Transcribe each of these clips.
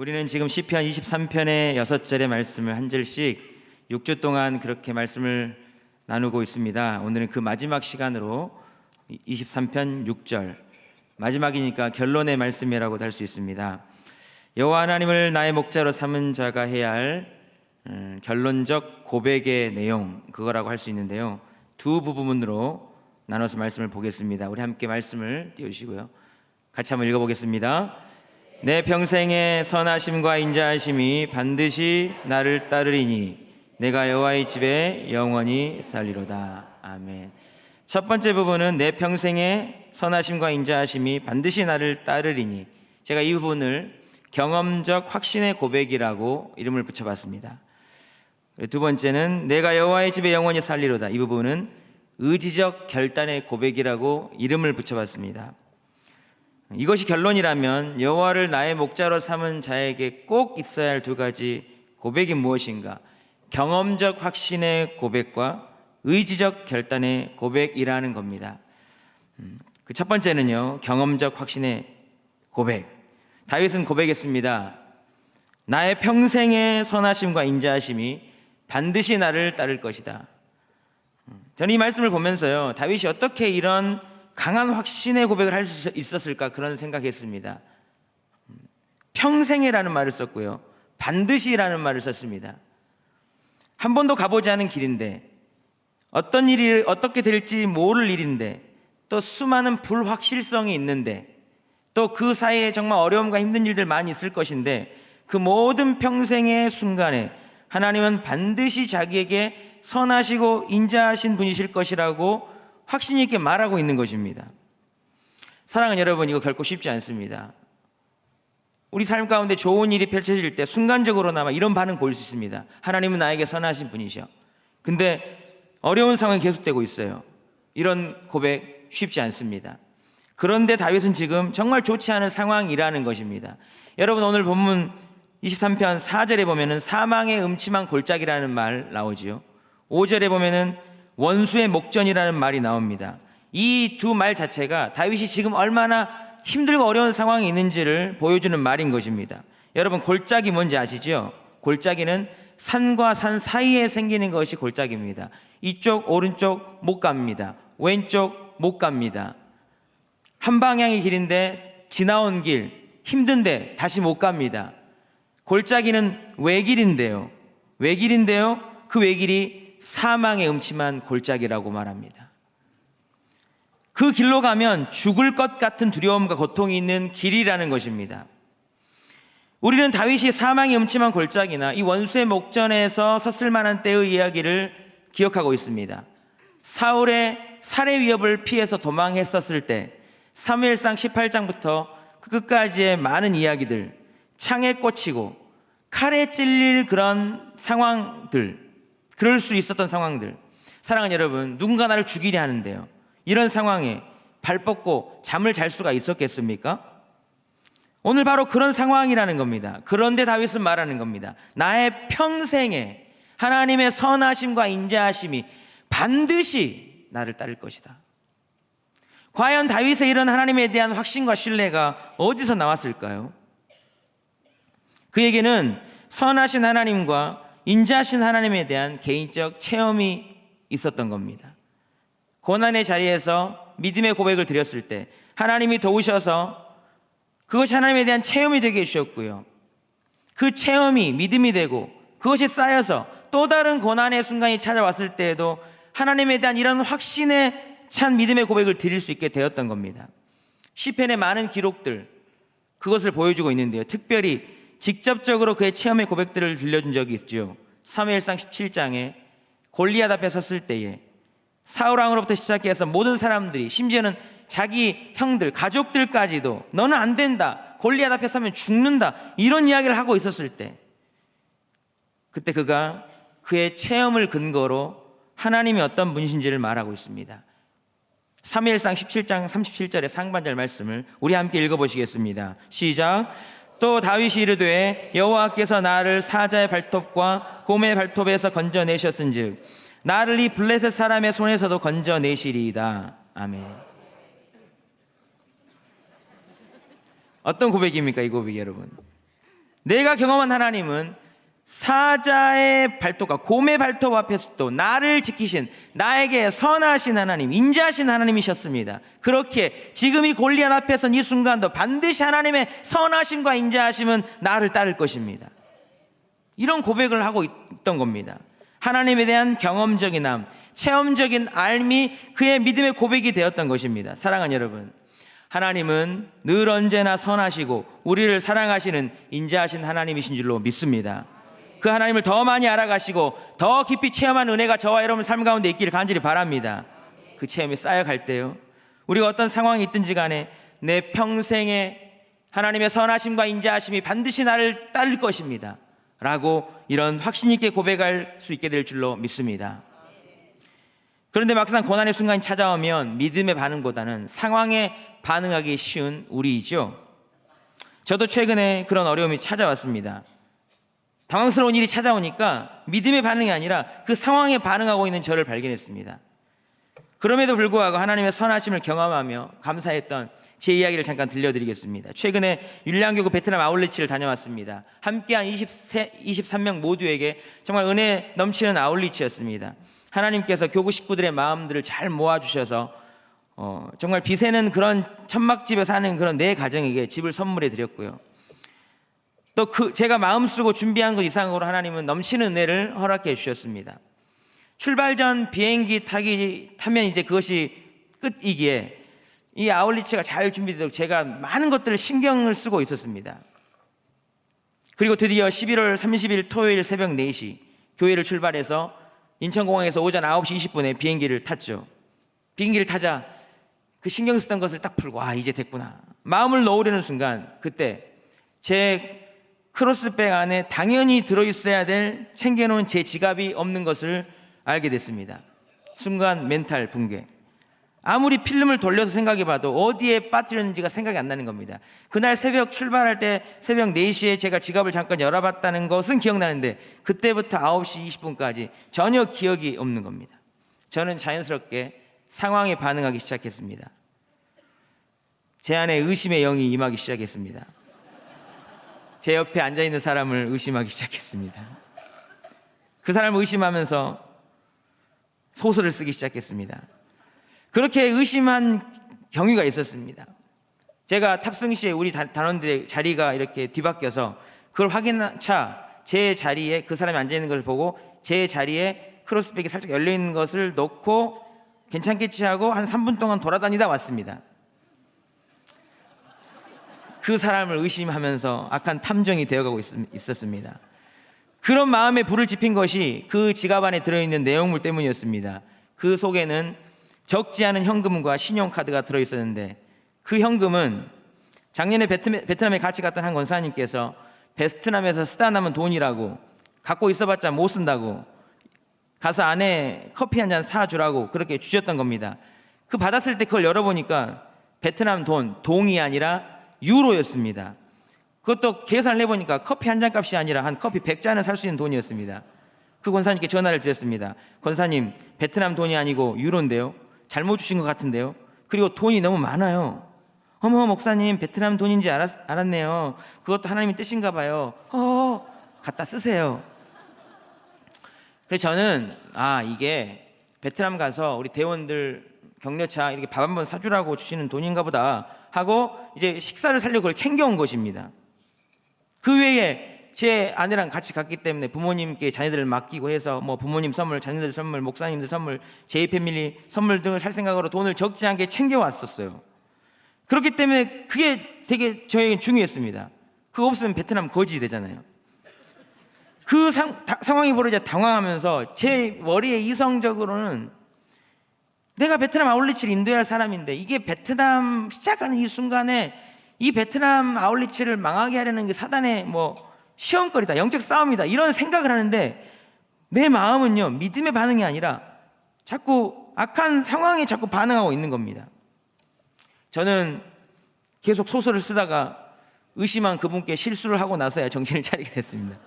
우리는 지금 시편 23편의 6절의 말씀을 한 절씩 6주 동안 그렇게 말씀을 나누고 있습니다. 오늘은 그 마지막 시간으로 23편 6절, 마지막이니까 결론의 말씀이라고도 할 수 있습니다. 여호와 하나님을 나의 목자로 삼은 자가 해야 할 결론적 고백의 내용, 그거라고 할 수 있는데요, 두 부분으로 나눠서 말씀을 보겠습니다. 우리 함께 말씀을 띄워주시고요, 같이 한번 읽어보겠습니다. 내 평생의 선하심과 인자하심이 반드시 나를 따르리니 내가 여호와의 집에 영원히 살리로다. 아멘. 첫 번째 부분은 내 평생의 선하심과 인자하심이 반드시 나를 따르리니, 제가 이 부분을 경험적 확신의 고백이라고 이름을 붙여봤습니다. 두 번째는 내가 여호와의 집에 영원히 살리로다. 이 부분은 의지적 결단의 고백이라고 이름을 붙여봤습니다. 이것이 결론이라면 여호와를 나의 목자로 삼은 자에게 꼭 있어야 할 두 가지 고백이 무엇인가? 경험적 확신의 고백과 의지적 결단의 고백이라는 겁니다. 그 첫 번째는요, 경험적 확신의 고백. 다윗은 고백했습니다. 나의 평생의 선하심과 인자하심이 반드시 나를 따를 것이다. 저는 이 말씀을 보면서요, 다윗이 어떻게 이런 강한 확신의 고백을 할 수 있었을까, 그런 생각했습니다. 평생이라는 말을 썼고요, 반드시라는 말을 썼습니다. 한 번도 가보지 않은 길인데, 어떤 일이 어떻게 될지 모를 일인데, 또 수많은 불확실성이 있는데, 또 그 사이에 정말 어려움과 힘든 일들 많이 있을 것인데, 그 모든 평생의 순간에 하나님은 반드시 자기에게 선하시고 인자하신 분이실 것이라고 확신 있게 말하고 있는 것입니다. 사랑하는 여러분, 이거 결코 쉽지 않습니다. 우리 삶 가운데 좋은 일이 펼쳐질 때 순간적으로나마 이런 반응 보일 수 있습니다. 하나님은 나에게 선하신 분이셔. 근데 어려운 상황이 계속되고 있어요. 이런 고백 쉽지 않습니다. 그런데 다윗은 지금 정말 좋지 않은 상황이라는 것입니다. 여러분, 오늘 본문 23편 4절에 보면은 사망의 음침한 골짜기라는 말 나오지요. 5절에 보면은 원수의 목전이라는 말이 나옵니다. 이 두 말 자체가 다윗이 지금 얼마나 힘들고 어려운 상황이 있는지를 보여주는 말인 것입니다. 여러분, 골짜기 뭔지 아시죠? 골짜기는 산과 산 사이에 생기는 것이 골짜기입니다. 이쪽 오른쪽 못 갑니다. 왼쪽 못 갑니다. 한 방향의 길인데 지나온 길 힘든데 다시 못 갑니다. 골짜기는 외길인데요, 그 외길이 사망의 음침한 골짜기라고 말합니다. 그 길로 가면 죽을 것 같은 두려움과 고통이 있는 길이라는 것입니다. 우리는 다윗이 사망의 음침한 골짜기나 이 원수의 목전에서 섰을 만한 때의 이야기를 기억하고 있습니다. 사울의 살해 위협을 피해서 도망했었을 때 사무엘상 18장부터 그 끝까지의 많은 이야기들, 창에 꽂히고 칼에 찔릴 그런 상황들, 그럴 수 있었던 상황들. 사랑하는 여러분, 누군가 나를 죽이려 하는데요, 이런 상황에 발 뻗고 잠을 잘 수가 있었겠습니까? 오늘 바로 그런 상황이라는 겁니다. 그런데 다윗은 말하는 겁니다. 나의 평생에 하나님의 선하심과 인자하심이 반드시 나를 따를 것이다. 과연 다윗의 이런 하나님에 대한 확신과 신뢰가 어디서 나왔을까요? 그에게는 선하신 하나님과 인자하신 하나님에 대한 개인적 체험이 있었던 겁니다. 고난의 자리에서 믿음의 고백을 드렸을 때 하나님이 도우셔서 그것이 하나님에 대한 체험이 되게 해주셨고요, 그 체험이 믿음이 되고 그것이 쌓여서 또 다른 고난의 순간이 찾아왔을 때에도 하나님에 대한 이런 확신에 찬 믿음의 고백을 드릴 수 있게 되었던 겁니다. 시편의 많은 기록들, 그것을 보여주고 있는데요, 특별히 직접적으로 그의 체험의 고백들을 들려준 적이 있죠. 사무엘상 17장에 골리앗 앞에 섰을 때에 사울왕으로부터 시작해서 모든 사람들이, 심지어는 자기 형들, 가족들까지도 너는 안 된다, 골리앗 앞에 서면 죽는다, 이런 이야기를 하고 있었을 때, 그때 그가 그의 체험을 근거로 하나님이 어떤 분이신지를 말하고 있습니다. 사무엘상 17장 37절의 상반절 말씀을 우리 함께 읽어보시겠습니다. 시작. 또 다윗이 이르되 여호와께서 나를 사자의 발톱과 곰의 발톱에서 건져내셨은즉 나를 이 블레셋 사람의 손에서도 건져내시리이다. 아멘. 어떤 고백입니까, 이 고백이 여러분? 내가 경험한 하나님은 사자의 발톱과 곰의 발톱 앞에서도 나를 지키신, 나에게 선하신 하나님, 인자하신 하나님이셨습니다. 그렇게 지금 이 골리앗 앞에서 이 순간도 반드시 하나님의 선하심과 인자하심은 나를 따를 것입니다. 이런 고백을 하고 있던 겁니다. 하나님에 대한 경험적인 암, 체험적인 알미 그의 믿음의 고백이 되었던 것입니다. 사랑하는 여러분, 하나님은 늘 언제나 선하시고 우리를 사랑하시는 인자하신 하나님이신 줄로 믿습니다. 그 하나님을 더 많이 알아가시고 더 깊이 체험한 은혜가 저와 여러분 삶 가운데 있기를 간절히 바랍니다. 그 체험이 쌓여갈 때요, 우리가 어떤 상황이 있든지 간에 내 평생에 하나님의 선하심과 인자하심이 반드시 나를 따를 것입니다 라고 이런 확신 있게 고백할 수 있게 될 줄로 믿습니다. 그런데 막상 고난의 순간이 찾아오면 믿음의 반응보다는 상황에 반응하기 쉬운 우리이죠. 저도 최근에 그런 어려움이 찾아왔습니다. 당황스러운 일이 찾아오니까 믿음의 반응이 아니라 그 상황에 반응하고 있는 저를 발견했습니다. 그럼에도 불구하고 하나님의 선하심을 경험하며 감사했던 제 이야기를 잠깐 들려드리겠습니다. 최근에 율량교구 베트남 아울리치를 다녀왔습니다. 함께한 23명 모두에게 정말 은혜 넘치는 아울리치였습니다. 하나님께서 교구 식구들의 마음들을 잘 모아주셔서 정말 비세는 그런 천막집에 사는 그런 네 가정에게 집을 선물해 드렸고요. 또 제가 마음 쓰고 준비한 것 이상으로 하나님은 넘치는 은혜를 허락해 주셨습니다. 출발 전 비행기 타면 이제 그것이 끝이기에 이 아울리치가 잘 준비되도록 제가 많은 것들을 신경을 쓰고 있었습니다. 그리고 드디어 11월 30일 토요일 새벽 4시 교회를 출발해서 인천공항에서 오전 9시 20분에 비행기를 탔죠. 비행기를 타자 그 신경 쓰던 것을 딱 풀고 이제 됐구나 마음을 놓으려는 순간, 그때 제 크로스백 안에 당연히 들어있어야 될 챙겨놓은 제 지갑이 없는 것을 알게 됐습니다. 순간 멘탈 붕괴. 아무리 필름을 돌려서 생각해봐도 어디에 빠뜨렸는지가 생각이 안 나는 겁니다. 그날 새벽 출발할 때 새벽 4시에 제가 지갑을 잠깐 열어봤다는 것은 기억나는데 그때부터 9시 20분까지 전혀 기억이 없는 겁니다. 저는 자연스럽게 상황에 반응하기 시작했습니다. 제 안에 의심의 영이 임하기 시작했습니다. 제 옆에 앉아있는 사람을 의심하기 시작했습니다. 그 사람을 의심하면서 소설을 쓰기 시작했습니다. 그렇게 의심한 경위가 있었습니다. 제가 탑승 시에 우리 단원들의 자리가 이렇게 뒤바뀌어서 그걸 확인한 차 제 자리에 그 사람이 앉아있는 것을 보고 제 자리에 크로스백이 살짝 열려있는 것을 놓고 괜찮겠지 하고 한 3분 동안 돌아다니다 왔습니다. 그 사람을 의심하면서 악한 탐정이 되어가고 있었습니다. 그런 마음에 불을 지핀 것이 그 지갑 안에 들어있는 내용물 때문이었습니다. 그 속에는 적지 않은 현금과 신용카드가 들어있었는데 그 현금은 작년에 베트남에 같이 갔던 한 권사님께서 베트남에서 쓰다 남은 돈이라고, 갖고 있어봤자 못 쓴다고, 가서 아내 커피 한 잔 사주라고 그렇게 주셨던 겁니다. 그 받았을 때 그걸 열어보니까 베트남 동이 아니라 유로였습니다. 그것도 계산을 해보니까 커피 한 잔 값이 아니라 한 커피 100잔을 살 수 있는 돈이었습니다. 그 권사님께 전화를 드렸습니다. 권사님, 베트남 돈이 아니고 유로인데요, 잘못 주신 것 같은데요, 그리고 돈이 너무 많아요. 어머 목사님, 베트남 돈인지 알았네요. 그것도 하나님의 뜻인가 봐요. 갖다 쓰세요. 그래서 저는 이게 베트남 가서 우리 대원들 격려차 이렇게 밥 한번 사주라고 주시는 돈인가 보다 하고 이제 식사를 사려고 그걸 챙겨온 것입니다. 그 외에 제 아내랑 같이 갔기 때문에 부모님께 자녀들을 맡기고 해서 뭐 부모님 선물, 자녀들 선물, 목사님들 선물, 제2패밀리 선물 등을 살 생각으로 돈을 적지 않게 챙겨왔었어요. 그렇기 때문에 그게 되게 저에게 중요했습니다. 그거 없으면 베트남 거지 되잖아요. 그 상황이 벌어져 당황하면서 제 머리에 이성적으로는 내가 베트남 아울리치를 인도해야 할 사람인데 이게 베트남 시작하는 이 순간에 이 베트남 아울리치를 망하게 하려는 게 사단의 시험거리다, 영적 싸움이다, 이런 생각을 하는데 내 마음은요, 믿음의 반응이 아니라 자꾸 악한 상황에 자꾸 반응하고 있는 겁니다. 저는 계속 소설을 쓰다가 의심한 그분께 실수를 하고 나서야 정신을 차리게 됐습니다.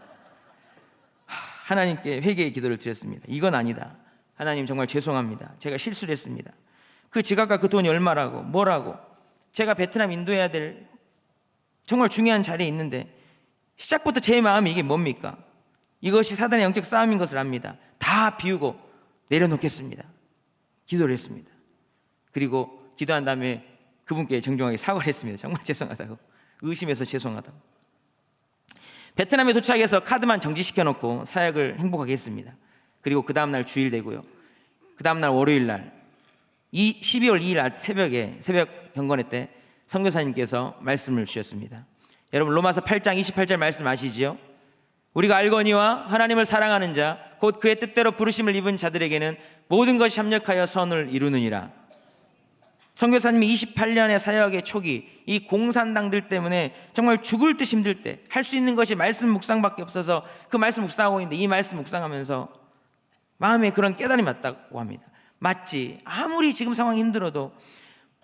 하나님께 회개의 기도를 드렸습니다. 이건 아니다. 하나님 정말 죄송합니다. 제가 실수를 했습니다. 그 지갑과 그 돈이 얼마라고 뭐라고, 제가 베트남 인도해야 될 정말 중요한 자리에 있는데 시작부터 제 마음이 이게 뭡니까? 이것이 사단의 영적 싸움인 것을 압니다. 다 비우고 내려놓겠습니다. 기도를 했습니다. 그리고 기도한 다음에 그분께 정중하게 사과를 했습니다. 정말 죄송하다고, 의심해서 죄송하다고. 베트남에 도착해서 카드만 정지시켜 놓고 사역을 행복하게 했습니다. 그리고 그 다음날 주일 되고요, 그 다음날 월요일날 12월 2일 새벽 경건회 때 선교사님께서 말씀을 주셨습니다. 여러분, 로마서 8장 28절 말씀 아시지요? 우리가 알거니와 하나님을 사랑하는 자 곧 그의 뜻대로 부르심을 입은 자들에게는 모든 것이 합력하여 선을 이루느니라. 선교사님이 28년의 사역의 초기, 이 공산당들 때문에 정말 죽을 듯 힘들 때 할 수 있는 것이 말씀 묵상밖에 없어서 그 말씀 묵상하고 있는데, 이 말씀 묵상하면서 마음에 그런 깨달음이 왔다고 합니다. 맞지, 아무리 지금 상황이 힘들어도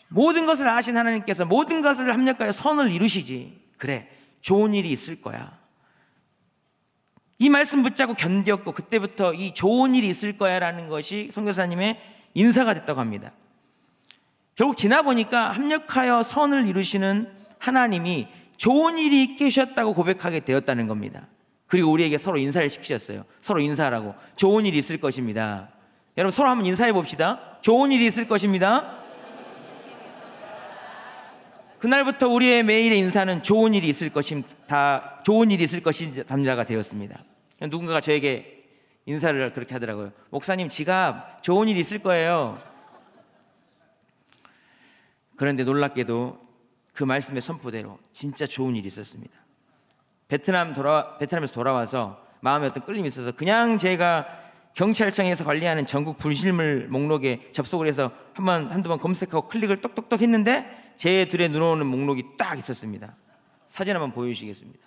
모든 것을 아신 하나님께서 모든 것을 합력하여 선을 이루시지. 그래, 좋은 일이 있을 거야. 이 말씀 붙잡고 견뎠고, 그때부터 이 좋은 일이 있을 거야 라는 것이 선교사님의 인사가 됐다고 합니다. 결국 지나 보니까 합력하여 선을 이루시는 하나님이 좋은 일이 있게 하셨다고 고백하게 되었다는 겁니다. 그리고 우리에게 서로 인사를 시키셨어요. 서로 인사하라고. 좋은 일이 있을 것입니다. 여러분, 서로 한번 인사해 봅시다. 좋은 일이 있을 것입니다. 그날부터 우리의 매일의 인사는 좋은 일이 있을 것입니다. 좋은 일이 있을 것이다가 되었습니다. 누군가가 저에게 인사를 그렇게 하더라고요. 목사님, 지갑 좋은 일이 있을 거예요. 그런데 놀랍게도 그 말씀의 선포대로 진짜 좋은 일이 있었습니다. 베트남에서 돌아와서 마음에 어떤 끌림이 있어서 그냥 제가 경찰청에서 관리하는 전국 분실물 목록에 접속을 해서 한두 번 검색하고 클릭을 똑똑똑 했는데 제 눈에 들어오는 목록이 딱 있었습니다. 사진 한번 보여주시겠습니다.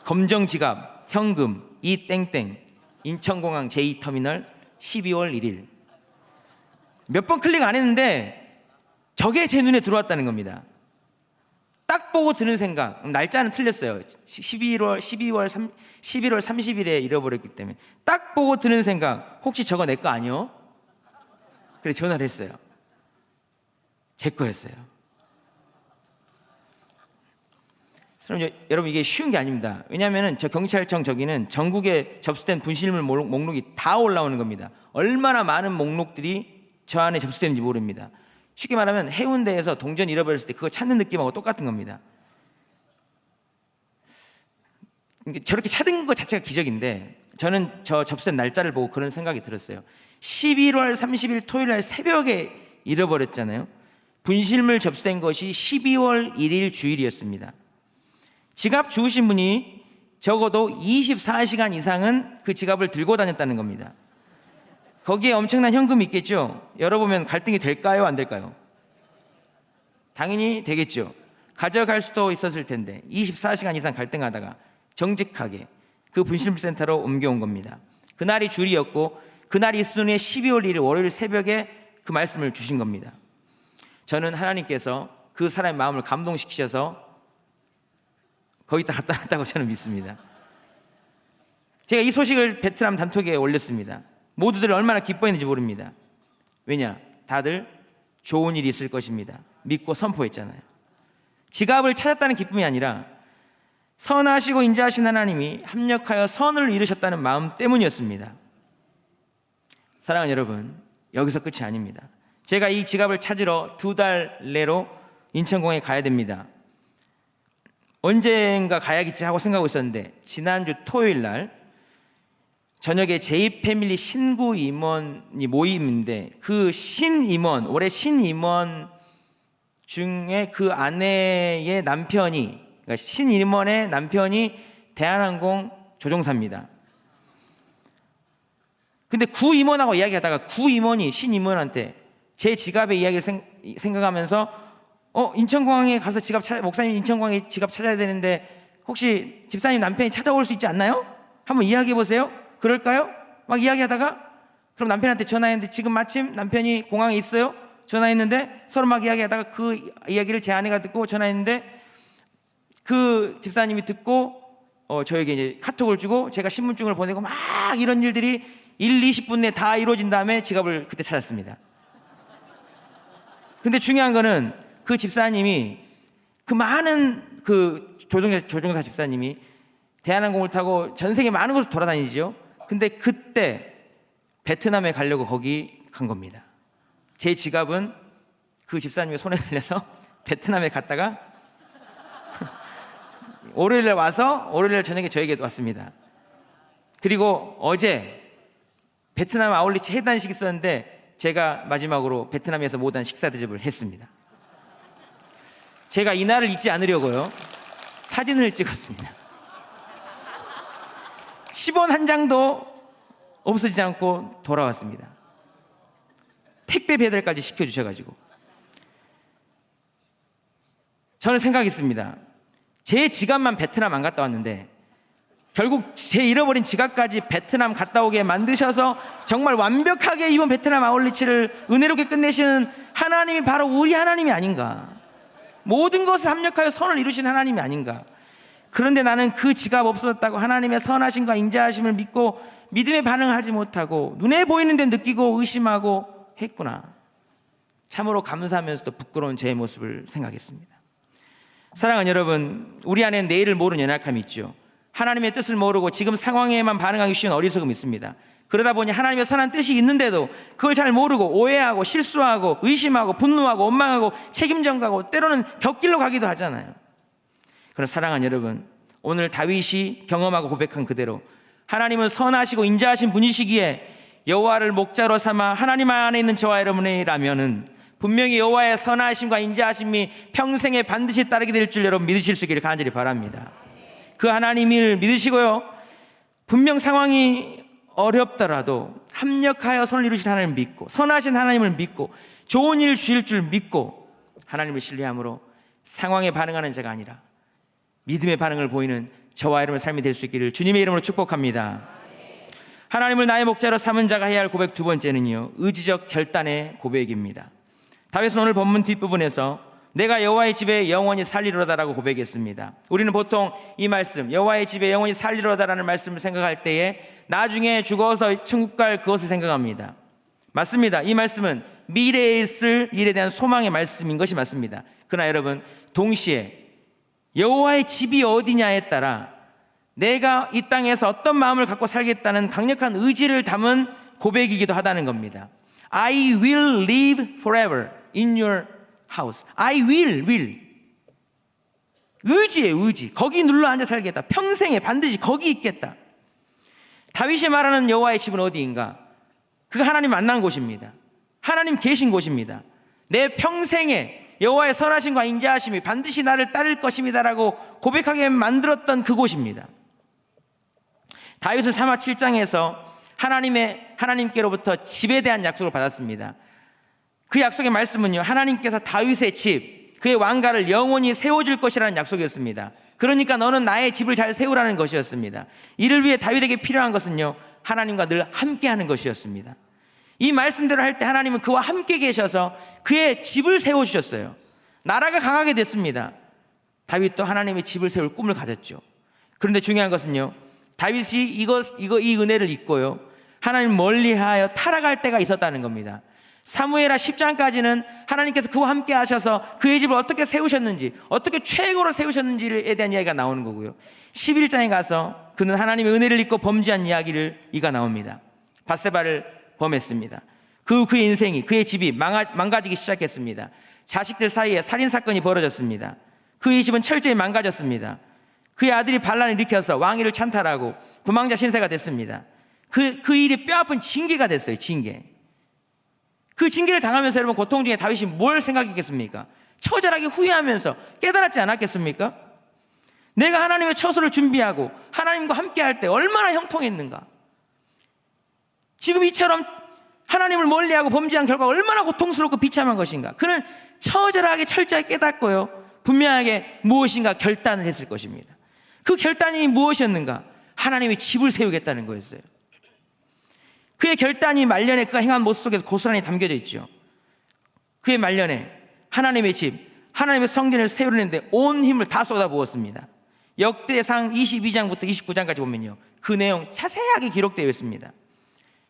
검정 지갑, 현금, 이 땡땡, 인천공항 제2터미널 12월 1일. 몇 번 클릭 안 했는데 저게 제 눈에 들어왔다는 겁니다. 딱 보고 드는 생각, 날짜는 틀렸어요. 11월 30일에 잃어버렸기 때문에. 딱 보고 드는 생각, 혹시 저거 내 거 아니요? 그래서 전화를 했어요. 제 거였어요. 그럼 여러분, 이게 쉬운 게 아닙니다. 왜냐하면 저 경찰청 저기는 전국에 접수된 분실물 목록이 다 올라오는 겁니다. 얼마나 많은 목록들이 저 안에 접수되는지 모릅니다. 쉽게 말하면 해운대에서 동전 잃어버렸을 때 그거 찾는 느낌하고 똑같은 겁니다. 저렇게 찾은 것 자체가 기적인데, 저는 저 접수된 날짜를 보고 그런 생각이 들었어요. 11월 30일 토요일 날 새벽에 잃어버렸잖아요. 분실물 접수된 것이 12월 1일 주일이었습니다. 지갑 주우신 분이 적어도 24시간 이상은 그 지갑을 들고 다녔다는 겁니다. 거기에 엄청난 현금이 있겠죠. 열어보면 갈등이 될까요, 안 될까요? 당연히 되겠죠. 가져갈 수도 있었을 텐데 24시간 이상 갈등하다가 정직하게 그 분실물센터로 옮겨온 겁니다. 그날이 주일이었고, 그날이 있은 후에 12월 1일 월요일 새벽에 그 말씀을 주신 겁니다. 저는 하나님께서 그 사람의 마음을 감동시키셔서 거기다 갖다 놨다고 저는 믿습니다. 제가 이 소식을 베트남 단톡에 올렸습니다. 모두들 얼마나 기뻐했는지 모릅니다. 왜냐? 다들 좋은 일이 있을 것입니다. 믿고 선포했잖아요. 지갑을 찾았다는 기쁨이 아니라 선하시고 인자하신 하나님이 합력하여 선을 이루셨다는 마음 때문이었습니다. 사랑하는 여러분, 여기서 끝이 아닙니다. 제가 이 지갑을 찾으러 2달 내로 인천공항에 가야 됩니다. 언젠가 가야겠지 하고 생각하고 있었는데, 지난주 토요일 날 저녁에 제2패밀리 신구 임원이 모임인데, 그 신임원, 올해 신임원 중에 그 아내의 남편이, 그러니까 신임원의 남편이 대한항공 조종사입니다. 근데 구임원하고 이야기하다가 구임원이 신임원한테 제 지갑의 이야기를 생각하면서 인천공항에 가서 목사님 인천공항에 지갑 찾아야 되는데 혹시 집사님 남편이 찾아올 수 있지 않나요? 한번 이야기해 보세요. 그럴까요? 막 이야기하다가 그럼 남편한테 전화했는데, 지금 마침 남편이 공항에 있어요. 전화했는데 서로 막 이야기하다가 그 이야기를 제 아내가 듣고 전화했는데, 그 집사님이 듣고 저에게 이제 카톡을 주고 제가 신분증을 보내고 막 이런 일들이 20분 내에 다 이루어진 다음에 지갑을 그때 찾았습니다. 근데 중요한 거는 그 집사님이 그 많은 그 조종사 집사님이 대한항공을 타고 전 세계 많은 곳을 돌아다니죠. 근데 그때 베트남에 가려고 거기 간 겁니다. 제 지갑은 그 집사님의 손에 들려서 베트남에 갔다가 월요일에 와서 월요일 저녁에 저에게 왔습니다. 그리고 어제 베트남 아울리치 해단식이 있었는데 제가 마지막으로 베트남에서 모던 식사 대접을 했습니다. 제가 이날을 잊지 않으려고요, 사진을 찍었습니다. 10원 한 장도 없어지지 않고 돌아왔습니다. 택배 배달까지 시켜주셔가지고. 저는 생각했습니다. 제 지갑만 베트남 안 갔다 왔는데 결국 제 잃어버린 지갑까지 베트남 갔다 오게 만드셔서 정말 완벽하게 이번 베트남 아울리치를 은혜롭게 끝내시는 하나님이 바로 우리 하나님이 아닌가. 모든 것을 합력하여 선을 이루신 하나님이 아닌가. 그런데 나는 그 지갑 없어졌다고 하나님의 선하심과 인자하심을 믿고 믿음의 반응을 하지 못하고 눈에 보이는 데 느끼고 의심하고 했구나. 참으로 감사하면서도 부끄러운 제 모습을 생각했습니다. 사랑하는 여러분, 우리 안에 내일을 모르는 연약함이 있죠. 하나님의 뜻을 모르고 지금 상황에만 반응하기 쉬운 어리석음이 있습니다. 그러다 보니 하나님의 선한 뜻이 있는데도 그걸 잘 모르고 오해하고 실수하고 의심하고 분노하고 원망하고 책임전가하고 때로는 곁길로 가기도 하잖아요. 그러나 사랑하는 여러분, 오늘 다윗이 경험하고 고백한 그대로 하나님은 선하시고 인자하신 분이시기에 여호와를 목자로 삼아 하나님 안에 있는 저와 여러분이라면은 분명히 여호와의 선하심과 인자하심이 평생에 반드시 따르게 될 줄 여러분 믿으실 수 있기를 간절히 바랍니다. 그 하나님을 믿으시고요, 분명 상황이 어렵더라도 합력하여 선을 이루실 하나님을 믿고 선하신 하나님을 믿고 좋은 일을 주실 줄 믿고 하나님을 신뢰함으로 상황에 반응하는 자가 아니라 믿음의 반응을 보이는 저와 여러분의 삶이 될 수 있기를 주님의 이름으로 축복합니다. 하나님을 나의 목자로 삼은 자가 해야 할 고백 두 번째는요, 의지적 결단의 고백입니다. 다윗은 오늘 본문 뒷부분에서 내가 여호와의 집에 영원히 살리로다라고 고백했습니다. 우리는 보통 이 말씀, 여호와의 집에 영원히 살리로다라는 말씀을 생각할 때에 나중에 죽어서 천국 갈 그것을 생각합니다. 맞습니다. 이 말씀은 미래에 있을 일에 대한 소망의 말씀인 것이 맞습니다. 그러나 여러분, 동시에 여호와의 집이 어디냐에 따라 내가 이 땅에서 어떤 마음을 갖고 살겠다는 강력한 의지를 담은 고백이기도 하다는 겁니다. I will live forever in your house. I will. 의지예요, 의지. 거기 눌러 앉아 살겠다. 평생에 반드시 거기 있겠다. 다윗이 말하는 여호와의 집은 어디인가? 그가 하나님 만난 곳입니다. 하나님 계신 곳입니다. 내 평생에 여호와의 선하심과 인자하심이 반드시 나를 따를 것입니다라고 고백하게 만들었던 그곳입니다. 다윗은 사마 7장에서 하나님께로부터 집에 대한 약속을 받았습니다. 그 약속의 말씀은요, 하나님께서 다윗의 집, 그의 왕가를 영원히 세워줄 것이라는 약속이었습니다. 그러니까 너는 나의 집을 잘 세우라는 것이었습니다. 이를 위해 다윗에게 필요한 것은요, 하나님과 늘 함께하는 것이었습니다. 이 말씀대로 할 때 하나님은 그와 함께 계셔서 그의 집을 세워주셨어요. 나라가 강하게 됐습니다. 다윗도 하나님의 집을 세울 꿈을 가졌죠. 그런데 중요한 것은요, 다윗이 이 은혜를 잊고요, 하나님 멀리하여 타락할 때가 있었다는 겁니다. 사무엘하 10장까지는 하나님께서 그와 함께 하셔서 그의 집을 어떻게 세우셨는지, 어떻게 최고로 세우셨는지에 대한 이야기가 나오는 거고요, 11장에 가서 그는 하나님의 은혜를 잊고 범죄한 이가 나옵니다. 밧세바를 범했습니다. 그의 인생이, 그의 집이 망가지기 시작했습니다. 자식들 사이에 살인사건이 벌어졌습니다. 그의 집은 철저히 망가졌습니다. 그의 아들이 반란을 일으켜서 왕위를 찬탈하고 도망자 신세가 됐습니다. 그 일이 뼈아픈 징계가 됐어요. 징계. 그 징계를 당하면서 여러분, 고통 중에 다윗이 뭘 생각했겠습니까? 처절하게 후회하면서 깨달았지 않았겠습니까? 내가 하나님의 처소를 준비하고 하나님과 함께 할 때 얼마나 형통했는가. 지금 이처럼 하나님을 멀리하고 범죄한 결과가 얼마나 고통스럽고 비참한 것인가. 그는 처절하게 철저하게 깨닫고요, 분명하게 무엇인가 결단을 했을 것입니다. 그 결단이 무엇이었는가? 하나님의 집을 세우겠다는 거였어요. 그의 결단이 말년에 그가 행한 모습 속에서 고스란히 담겨져 있죠. 그의 말년에 하나님의 집, 하나님의 성전을 세우려는데 온 힘을 다 쏟아부었습니다. 역대상 22장부터 29장까지 보면요, 그 내용 자세하게 기록되어 있습니다.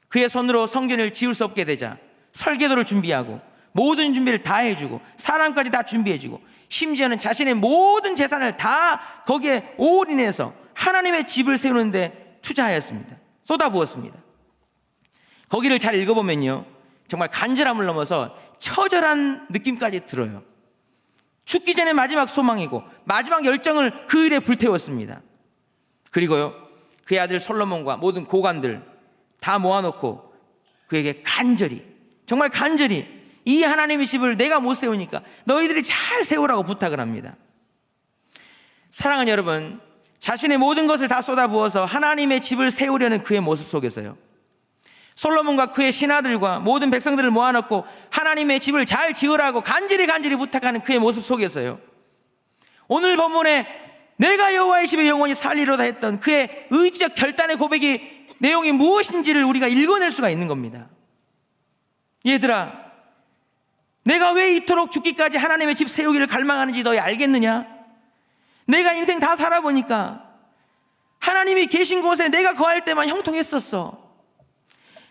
그의 손으로 성전을 지을 수 없게 되자 설계도를 준비하고 모든 준비를 다 해주고 사람까지 다 준비해주고 심지어는 자신의 모든 재산을 다 거기에 올인해서 하나님의 집을 세우는데 투자하였습니다. 쏟아부었습니다. 거기를 잘 읽어보면요, 정말 간절함을 넘어서 처절한 느낌까지 들어요. 죽기 전에 마지막 소망이고 마지막 열정을 그 일에 불태웠습니다. 그리고요, 그의 아들 솔로몬과 모든 고관들 다 모아놓고 그에게 간절히, 정말 간절히 이 하나님의 집을 내가 못 세우니까 너희들이 잘 세우라고 부탁을 합니다. 사랑하는 여러분, 자신의 모든 것을 다 쏟아부어서 하나님의 집을 세우려는 그의 모습 속에서요, 솔로몬과 그의 신하들과 모든 백성들을 모아놓고 하나님의 집을 잘 지으라고 간절히 부탁하는 그의 모습 속에서요, 오늘 본문에 내가 여호와의 집에 영원히 살리로다 했던 그의 의지적 결단의 고백이 내용이 무엇인지를 우리가 읽어낼 수가 있는 겁니다. 얘들아, 내가 왜 이토록 죽기까지 하나님의 집 세우기를 갈망하는지 너희 알겠느냐? 내가 인생 다 살아보니까 하나님이 계신 곳에 내가 거할 때만 형통했었어.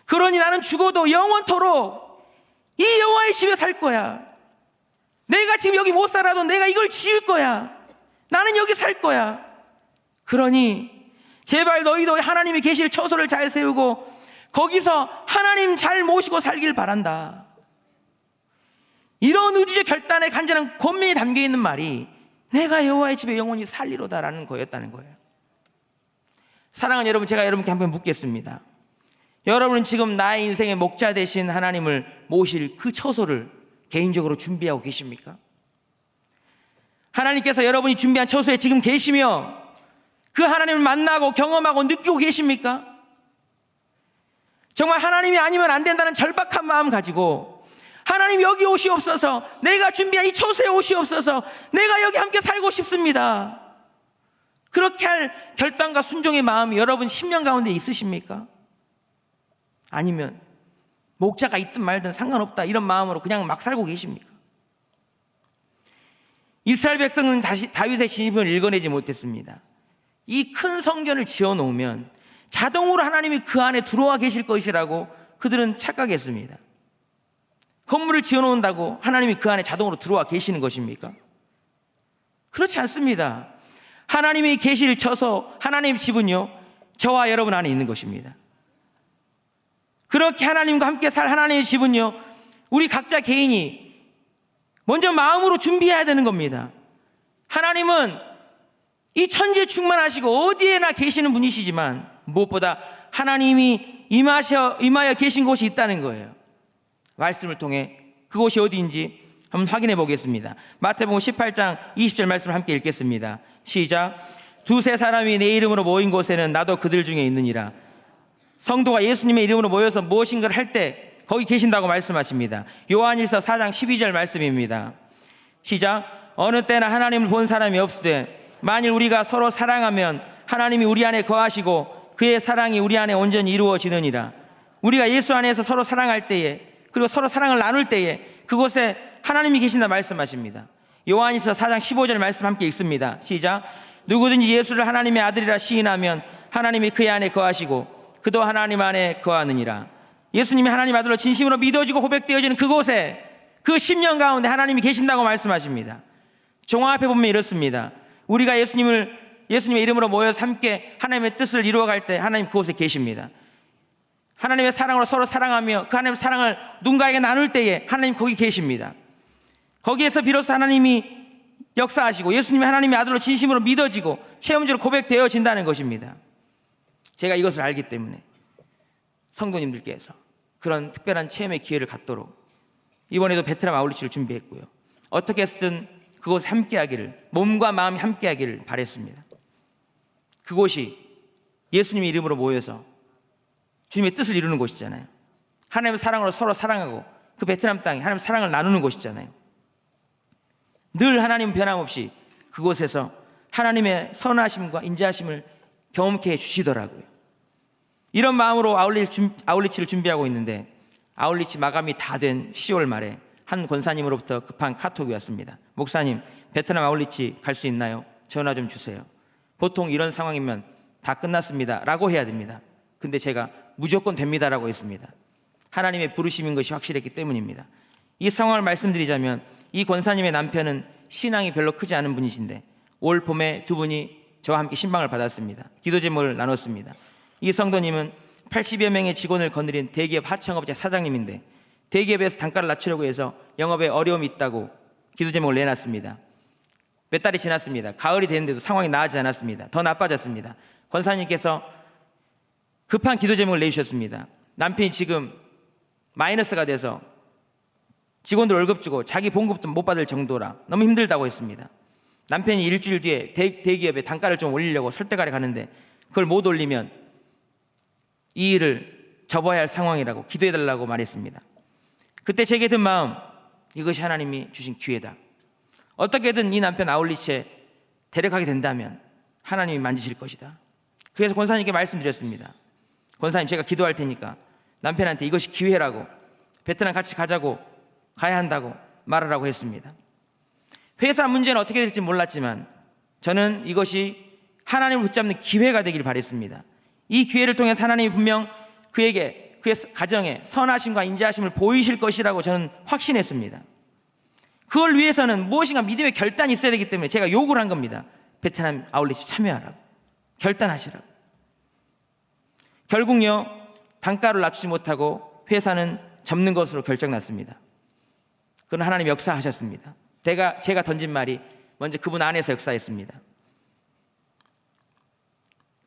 그러니 나는 죽어도 영원토록 이 여호와의 집에 살 거야. 내가 지금 여기 못 살아도 내가 이걸 지을 거야. 나는 여기 살 거야. 그러니 제발 너희도 하나님이 계실 처소를 잘 세우고 거기서 하나님 잘 모시고 살길 바란다. 이런 의지적 결단의 간절한 권면이 담겨있는 말이 내가 여호와의 집에 영원히 살리로다라는 거였다는 거예요. 사랑하는 여러분, 제가 여러분께 한번 묻겠습니다. 여러분은 지금 나의 인생의 목자 되신 하나님을 모실 그 처소를 개인적으로 준비하고 계십니까? 하나님께서 여러분이 준비한 처소에 지금 계시며 그 하나님을 만나고 경험하고 느끼고 계십니까? 정말 하나님이 아니면 안 된다는 절박한 마음 가지고 하나님 여기 오시옵소서, 내가 준비한 이 처소에 오시옵소서, 내가 여기 함께 살고 싶습니다. 그렇게 할 결단과 순종의 마음이 여러분 심령 가운데 있으십니까? 아니면 목자가 있든 말든 상관없다 이런 마음으로 그냥 막 살고 계십니까? 이스라엘 백성은 다윗의 신임을 읽어내지 못했습니다. 이 큰 성전을 지어놓으면 자동으로 하나님이 그 안에 들어와 계실 것이라고 그들은 착각했습니다. 건물을 지어놓는다고 하나님이 그 안에 자동으로 들어와 계시는 것입니까? 그렇지 않습니다. 하나님이 계실 처소, 하나님의 집은요, 저와 여러분 안에 있는 것입니다. 그렇게 하나님과 함께 살 하나님의 집은요, 우리 각자 개인이 먼저 마음으로 준비해야 되는 겁니다. 하나님은 이 천지에 충만하시고 어디에나 계시는 분이시지만 무엇보다 하나님이 임하여 계신 곳이 있다는 거예요. 말씀을 통해 그곳이 어디인지 한번 확인해 보겠습니다. 마태복음 18장 20절 말씀을 함께 읽겠습니다. 시작. 두세 사람이 내 이름으로 모인 곳에는 나도 그들 중에 있느니라. 성도가 예수님의 이름으로 모여서 무엇인가를 할 때 거기 계신다고 말씀하십니다. 요한일서 4장 12절 말씀입니다. 시작. 어느 때나 하나님을 본 사람이 없으되 만일 우리가 서로 사랑하면 하나님이 우리 안에 거하시고 그의 사랑이 우리 안에 온전히 이루어지느니라. 우리가 예수 안에서 서로 사랑할 때에, 그리고 서로 사랑을 나눌 때에 그곳에 하나님이 계신다 말씀하십니다. 요한일서 4장 15절 말씀 함께 읽습니다. 시작. 누구든지 예수를 하나님의 아들이라 시인하면 하나님이 그의 안에 거하시고 그도 하나님 안에 거하느니라. 예수님이 하나님 아들로 진심으로 믿어지고 고백되어지는 그곳에, 그 심령 가운데 하나님이 계신다고 말씀하십니다. 종합해 보면 이렇습니다. 우리가 예수님의 이름으로 모여서 함께 하나님의 뜻을 이루어갈 때 하나님 그곳에 계십니다. 하나님의 사랑으로 서로 사랑하며 그 하나님의 사랑을 누군가에게 나눌 때에 하나님 거기 계십니다. 거기에서 비로소 하나님이 역사하시고 예수님이 하나님의 아들로 진심으로 믿어지고 체험적으로 고백되어진다는 것입니다. 제가 이것을 알기 때문에 성도님들께서 그런 특별한 체험의 기회를 갖도록 이번에도 베트남 아울리치를 준비했고요. 어떻게 해서든 그곳에 함께하기를, 몸과 마음이 함께하기를 바랬습니다. 그곳이 예수님의 이름으로 모여서 주님의 뜻을 이루는 곳이잖아요. 하나님의 사랑으로 서로 사랑하고 그 베트남 땅에 하나님의 사랑을 나누는 곳이잖아요. 늘 하나님은 변함없이 그곳에서 하나님의 선하심과 인자하심을 경험케 해주시더라고요. 이런 마음으로 아울리치를 준비하고 있는데 아울리치 마감이 다 된 10월 말에 한 권사님으로부터 급한 카톡이 왔습니다. 목사님, 베트남 아울리치 갈 수 있나요? 전화 좀 주세요. 보통 이런 상황이면 다 끝났습니다 라고 해야 됩니다. 근데 제가 무조건 됩니다라고 했습니다. 하나님의 부르심인 것이 확실했기 때문입니다. 이 상황을 말씀드리자면 이 권사님의 남편은 신앙이 별로 크지 않은 분이신데 올 봄에 두 분이 저와 함께 신방을 받았습니다. 기도 제목을 나눴습니다. 이 성도님은 80여 명의 직원을 거느린 대기업 하청업체 사장님인데 대기업에서 단가를 낮추려고 해서 영업에 어려움이 있다고 기도 제목을 내놨습니다. 몇 달이 지났습니다. 가을이 됐는데도 상황이 나아지지 않았습니다. 더 나빠졌습니다. 권사님께서 급한 기도 제목을 내주셨습니다. 남편이 지금 마이너스가 돼서 직원들 월급 주고 자기 봉급도 못 받을 정도라 너무 힘들다고 했습니다. 남편이 일주일 뒤에 대기업에 단가를 좀 올리려고 설대가리 가는데 그걸 못 올리면 이 일을 접어야 할 상황이라고 기도해달라고 말했습니다. 그때 제게 든 마음, 이것이 하나님이 주신 기회다. 어떻게든 이 남편 아울리치에 데려가게 된다면 하나님이 만지실 것이다. 그래서 권사님께 말씀드렸습니다. 권사님, 제가 기도할 테니까 남편한테 이것이 기회라고, 베트남 같이 가자고, 가야 한다고 말하라고 했습니다. 회사 문제는 어떻게 될지 몰랐지만 저는 이것이 하나님을 붙잡는 기회가 되길 바랬습니다. 이 기회를 통해 하나님이 분명 그에게, 그의 가정에 선하심과 인자하심을 보이실 것이라고 저는 확신했습니다. 그걸 위해서는 무엇인가 믿음의 결단이 있어야 되기 때문에 제가 요구를 한 겁니다. 베트남 아울렛이 참여하라고, 결단하시라고. 결국요, 단가를 낮추지 못하고 회사는 접는 것으로 결정났습니다. 그건 하나님 역사하셨습니다. 제가 던진 말이 먼저 그분 안에서 역사했습니다.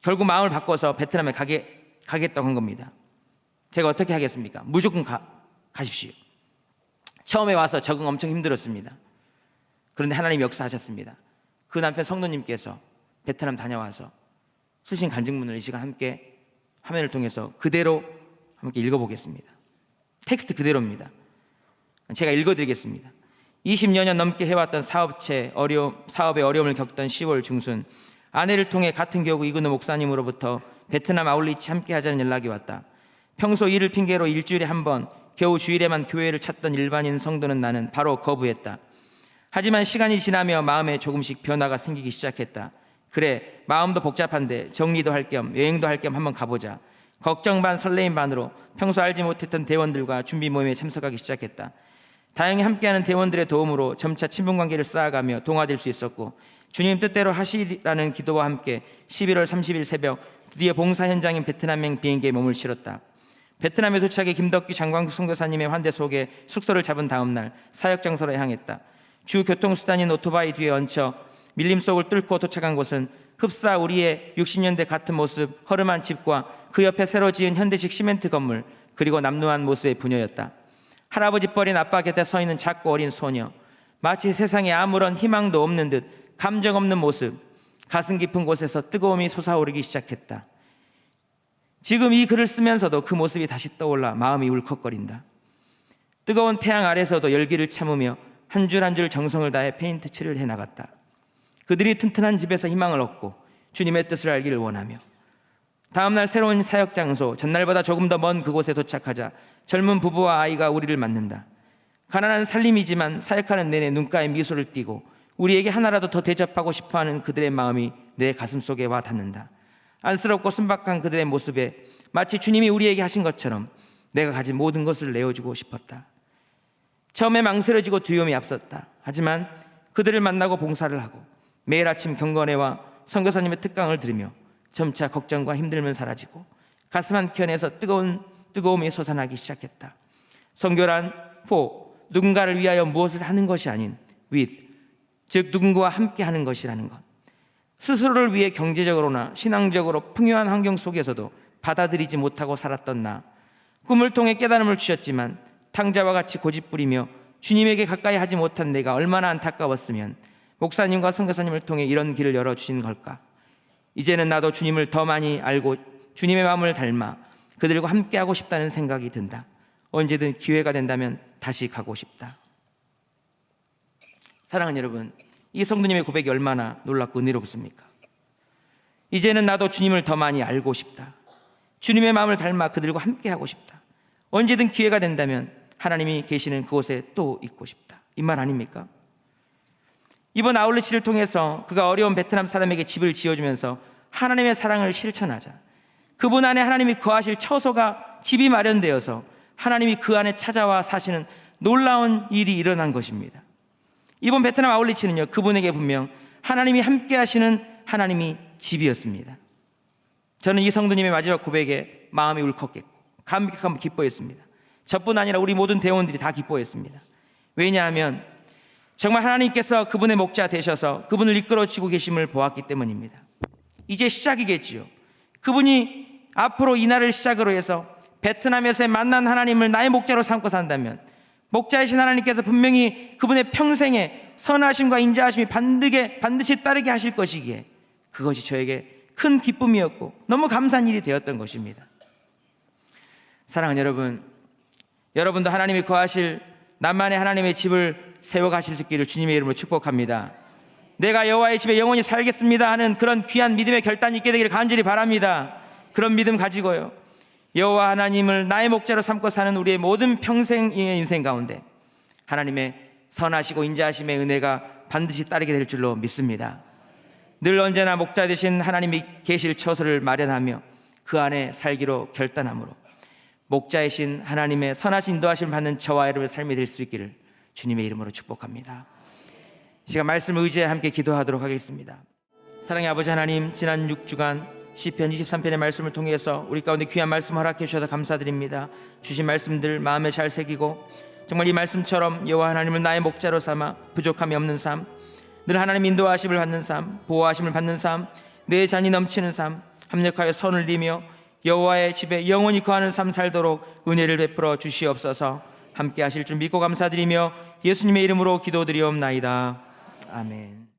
결국 마음을 바꿔서 베트남에 가겠다고 한 겁니다. 제가 어떻게 하겠습니까? 무조건 가십시오. 처음에 와서 적응 엄청 힘들었습니다. 그런데 하나님 역사하셨습니다. 그 남편 성도님께서 베트남 다녀와서 쓰신 간증문을 이 시간 함께 화면을 통해서 그대로 함께 읽어보겠습니다. 텍스트 그대로입니다. 제가 읽어드리겠습니다. 20여 년 넘게 해왔던 사업에 어려움을 겪던 10월 중순, 아내를 통해 같은 교구 이근호 목사님으로부터 베트남 아울리치 함께 하자는 연락이 왔다. 평소 일을 핑계로 일주일에 한 번, 겨우 주일에만 교회를 찾던 일반인 성도는 나는 바로 거부했다. 하지만 시간이 지나며 마음에 조금씩 변화가 생기기 시작했다. 그래, 마음도 복잡한데 정리도 할 겸 여행도 할 겸 한번 가보자. 걱정 반 설레임 반으로 평소 알지 못했던 대원들과 준비 모임에 참석하기 시작했다. 다행히 함께하는 대원들의 도움으로 점차 친분관계를 쌓아가며 동화될 수 있었고, 주님 뜻대로 하시라는 기도와 함께 11월 30일 새벽 드디어 봉사 현장인 베트남행 비행기에 몸을 실었다. 베트남에 도착해 김덕규 장광수 선교사님의 환대 속에 숙소를 잡은 다음 날 사역 장소로 향했다. 주 교통수단인 오토바이 뒤에 얹혀 밀림 속을 뚫고 도착한 곳은 흡사 우리의 60년대 같은 모습, 허름한 집과 그 옆에 새로 지은 현대식 시멘트 건물, 그리고 남루한 모습의 부녀였다. 할아버지 뻘인 아빠 곁에 서 있는 작고 어린 소녀, 마치 세상에 아무런 희망도 없는 듯 감정 없는 모습, 가슴 깊은 곳에서 뜨거움이 솟아오르기 시작했다. 지금 이 글을 쓰면서도 그 모습이 다시 떠올라 마음이 울컥거린다. 뜨거운 태양 아래서도 열기를 참으며 한 줄 한 줄 정성을 다해 페인트 칠을 해나갔다. 그들이 튼튼한 집에서 희망을 얻고 주님의 뜻을 알기를 원하며, 다음날 새로운 사역 장소, 전날보다 조금 더 먼 그곳에 도착하자 젊은 부부와 아이가 우리를 맞는다. 가난한 살림이지만 사역하는 내내 눈가에 미소를 띠고 우리에게 하나라도 더 대접하고 싶어하는 그들의 마음이 내 가슴속에 와 닿는다. 안쓰럽고 순박한 그들의 모습에 마치 주님이 우리에게 하신 것처럼 내가 가진 모든 것을 내어주고 싶었다. 처음에 망설여지고 두려움이 앞섰다. 하지만 그들을 만나고 봉사를 하고 매일 아침 경건회와 선교사님의 특강을 들으며 점차 걱정과 힘듦은 사라지고 가슴 한켠에서 뜨거움이 솟아나기 시작했다. 선교란 누군가를 위하여 무엇을 하는 것이 아닌 with, 즉 누군가와 함께 하는 것이라는 것. 스스로를 위해 경제적으로나 신앙적으로 풍요한 환경 속에서도 받아들이지 못하고 살았던 나, 꿈을 통해 깨달음을 주셨지만 탕자와 같이 고집부리며 주님에게 가까이 하지 못한 내가 얼마나 안타까웠으면 목사님과 선교사님을 통해 이런 길을 열어주신 걸까. 이제는 나도 주님을 더 많이 알고 주님의 마음을 닮아 그들과 함께하고 싶다는 생각이 든다. 언제든 기회가 된다면 다시 가고 싶다. 사랑하는 여러분, 이 성도님의 고백이 얼마나 놀랍고 은혜롭습니까? 이제는 나도 주님을 더 많이 알고 싶다. 주님의 마음을 닮아 그들과 함께하고 싶다. 언제든 기회가 된다면 하나님이 계시는 그곳에 또 있고 싶다. 이 말 아닙니까? 이번 아울렛을 통해서 그가 어려운 베트남 사람에게 집을 지어주면서 하나님의 사랑을 실천하자. 그분 안에 하나님이 거하실 처소가 집이 마련되어서 하나님이 그 안에 찾아와 사시는 놀라운 일이 일어난 것입니다. 이번 베트남 아울리치는요, 그분에게 분명 하나님이 함께 하시는 하나님이 집이었습니다. 저는 이 성도님의 마지막 고백에 마음이 울컥했고 감격하며 기뻐했습니다. 저뿐 아니라 우리 모든 대원들이 다 기뻐했습니다. 왜냐하면 정말 하나님께서 그분의 목자 되셔서 그분을 이끌어주고 계심을 보았기 때문입니다. 이제 시작이겠지요. 그분이 앞으로 이날을 시작으로 해서 베트남에서 만난 하나님을 나의 목자로 삼고 산다면 목자이신 하나님께서 분명히 그분의 평생에 선하심과 인자하심이 반드시 따르게 하실 것이기에 그것이 저에게 큰 기쁨이었고 너무 감사한 일이 되었던 것입니다. 사랑하는 여러분, 여러분도 하나님이 거하실 나만의 하나님의 집을 세워가실 수 있기를 주님의 이름으로 축복합니다. 내가 여호와의 집에 영원히 살겠습니다 하는 그런 귀한 믿음의 결단이 있게 되기를 간절히 바랍니다. 그런 믿음 가지고요, 여호와 하나님을 나의 목자로 삼고 사는 우리의 모든 평생의 인생 가운데 하나님의 선하시고 인자하심의 은혜가 반드시 따르게 될 줄로 믿습니다. 늘 언제나 목자 되신 하나님이 계실 처소를 마련하며 그 안에 살기로 결단함으로 목자이신 하나님의 선하신 인도하심을 받는 저와 여러분의 삶이 될 수 있기를 주님의 이름으로 축복합니다. 이 시간 말씀을 의지해 함께 기도하도록 하겠습니다. 사랑의 아버지 하나님, 지난 6주간 시편 23편의 말씀을 통해서 우리 가운데 귀한 말씀 허락해 주셔서 감사드립니다. 주신 말씀들 마음에 잘 새기고 정말 이 말씀처럼 여호와 하나님을 나의 목자로 삼아 부족함이 없는 삶, 늘 하나님 인도하심을 받는 삶, 보호하심을 받는 삶, 내 잔이 넘치는 삶, 합력하여 선을 이루며 여호와의 집에 영원히 거하는 삶 살도록 은혜를 베풀어 주시옵소서. 함께 하실 줄 믿고 감사드리며 예수님의 이름으로 기도드리옵나이다. 아멘.